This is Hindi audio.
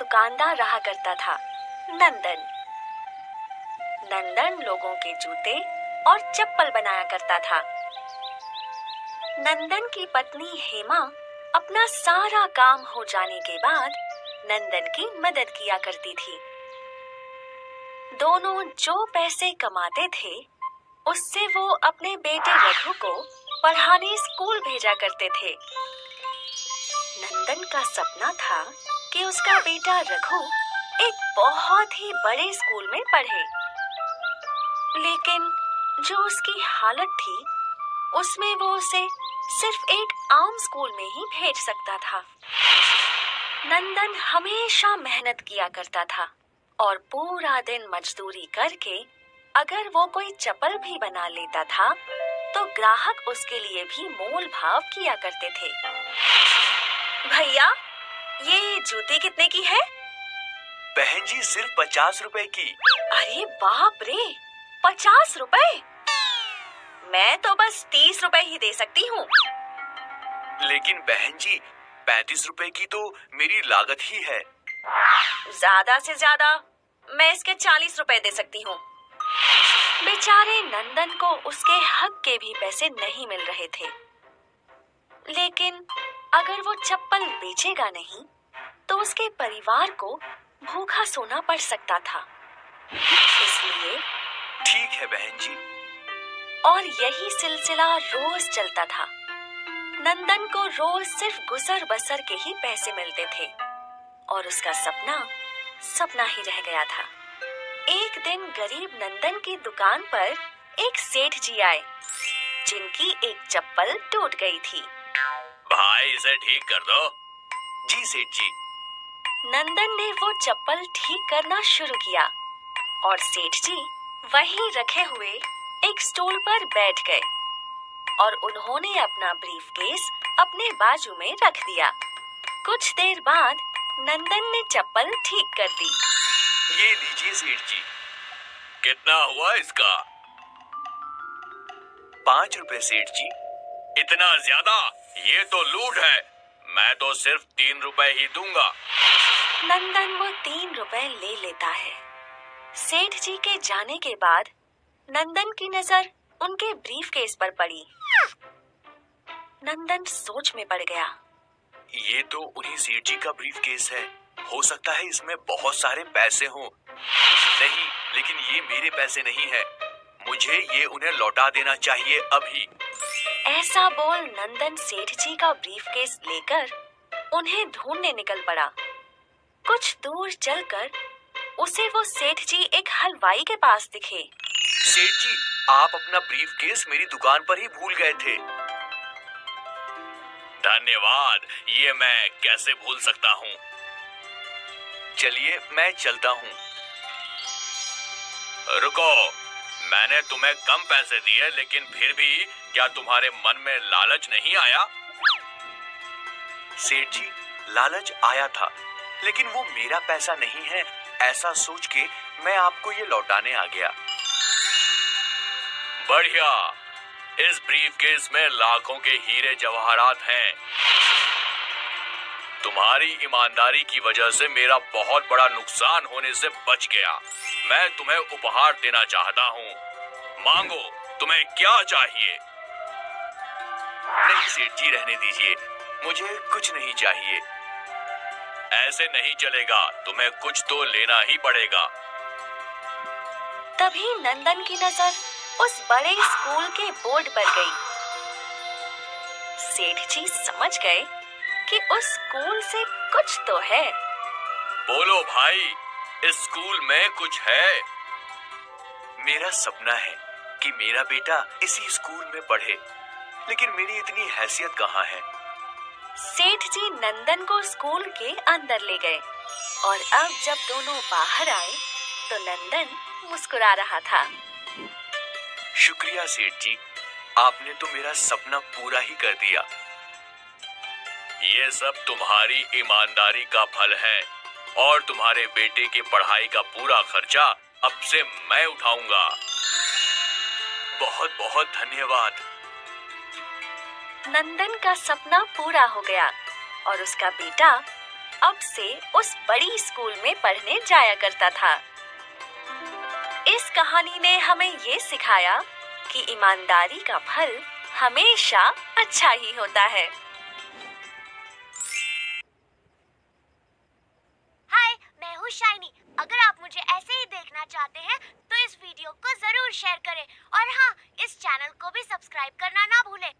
दुकानदार रहा करता था, नंदन। नंदन लोगों के जूते और चप्पल बनाया करता था। नंदन की पत्नी हेमा अपना सारा काम हो जाने के बाद नंदन की मदद किया करती थी। दोनों जो पैसे कमाते थे उससे वो अपने बेटे रघु को पढ़ाने स्कूल भेजा करते थे। नंदन का सपना था कि उसका बेटा रघु एक बहुत ही बड़े स्कूल में पढ़े, लेकिन जो उसकी हालत थी उसमें वो उसे सिर्फ एक आम स्कूल में ही भेज सकता था। नंदन हमेशा मेहनत किया करता था और पूरा दिन मजदूरी करके अगर वो कोई चप्पल भी बना लेता था तो ग्राहक उसके लिए भी मोल भाव किया करते थे। भैया, ये जूती कितने की है? बहन जी, सिर्फ 50 रुपए की। अरे बाप रे, 50 रुपए? मैं तो बस 30 रुपए ही दे सकती हूँ। लेकिन बहन जी, 35 रुपए की तो मेरी लागत ही है। ज्यादा से ज्यादा मैं इसके 40 रुपए दे सकती हूँ। बेचारे नंदन को उसके हक के भी पैसे नहीं मिल रहे थे, लेकिन अगर वो चप्पल बेचेगा नहीं तो उसके परिवार को भूखा सोना पड़ सकता था। इसलिए ठीक है बहन जी। और यही सिलसिला रोज चलता था। नंदन को रोज सिर्फ गुजर बसर के ही पैसे मिलते थे और उसका सपना सपना ही रह गया था। एक दिन गरीब नंदन की दुकान पर एक सेठ जी आए जिनकी एक चप्पल टूट गई थी। भाई, इसे ठीक कर दो। जी सेठ जी। नंदन ने वो चप्पल ठीक करना शुरू किया और सेठ जी वहीं रखे हुए एक स्टूल पर बैठ गए और उन्होंने अपना ब्रीफकेस अपने बाजू में रख दिया। कुछ देर बाद नंदन ने चप्पल ठीक कर दी। ये लीजिए सेठ जी। कितना हुआ इसका? 5 रुपए सेठ जी। इतना ज्यादा? ये तो लूट है। मैं तो सिर्फ 3 रुपए ही दूंगा। नंदन वो 3 रुपए ले लेता है। सेठ जी के जाने के बाद नंदन की नजर उनके ब्रीफकेस पर पड़ी। नंदन सोच में पड़ गया। ये तो उन्हीं सेठ जी का ब्रीफकेस है। हो सकता है इसमें बहुत सारे पैसे हों। नहीं, लेकिन ये मेरे पैसे नहीं है। मुझे ये उन्हें लौटा देना चाहिए अभी। ऐसा बोल नंदन सेठ जी का ब्रीफकेस लेकर उन्हें ढूंढने निकल पड़ा। कुछ दूर चलकर उसे वो सेठ जी एक हलवाई के पास दिखे। सेठ जी, आप अपना ब्रीफकेस मेरी दुकान पर ही भूल गए थे। धन्यवाद, ये मैं कैसे भूल सकता हूँ। चलिए, मैं चलता हूँ। रुको, मैंने तुम्हें कम पैसे दिए, लेकिन फिर भी क्या तुम्हारे मन में लालच नहीं आया? सेठ जी, लालच आया था, लेकिन वो मेरा पैसा नहीं है। ऐसा सोच के मैं आपको ये लौटाने आ गया। बढ़िया, इस ब्रीफकेस में लाखों के हीरे जवाहरात हैं। तुम्हारी ईमानदारी की वजह से मेरा बहुत बड़ा नुकसान होने से बच गया। मैं तुम्हें उपहार देना चाहता हूँ। मांगो, तुम्हें क्या चाहिए? नहीं सेठ जी, रहने दीजिए। मुझे कुछ नहीं चाहिए। ऐसे नहीं चलेगा, तुम्हें कुछ तो लेना ही पड़ेगा। तभी नंदन की नजर उस बड़े स्कूल के बोर्ड पर गई। सेठ जी समझ गए कि उस स्कूल से कुछ तो है। बोलो भाई, इस स्कूल में कुछ है? मेरा सपना है कि मेरा बेटा इसी स्कूल में पढ़े, लेकिन मेरी इतनी हैसियत कहाँ है। सेठ जी नंदन को स्कूल के अंदर ले गए और अब जब दोनों बाहर आए तो नंदन मुस्कुरा रहा था। शुक्रिया सेठ जी, आपने तो मेरा सपना पूरा ही कर दिया। ये सब तुम्हारी ईमानदारी का फल है और तुम्हारे बेटे की पढ़ाई का पूरा खर्चा अब से मैं उठाऊंगा। बहुत बहुत धन्यवाद। नंदन का सपना पूरा हो गया और उसका बेटा अब से उस बड़ी स्कूल में पढ़ने जाया करता था। इस कहानी ने हमें ये सिखाया कि ईमानदारी का फल हमेशा अच्छा ही होता है। हाय, मैं हूँ शाइनी। अगर आप मुझे ऐसे ही देखना चाहते हैं तो इस वीडियो को जरूर शेयर करें और हाँ, इस चैनल को भी सब्सक्राइब करना ना भूलें।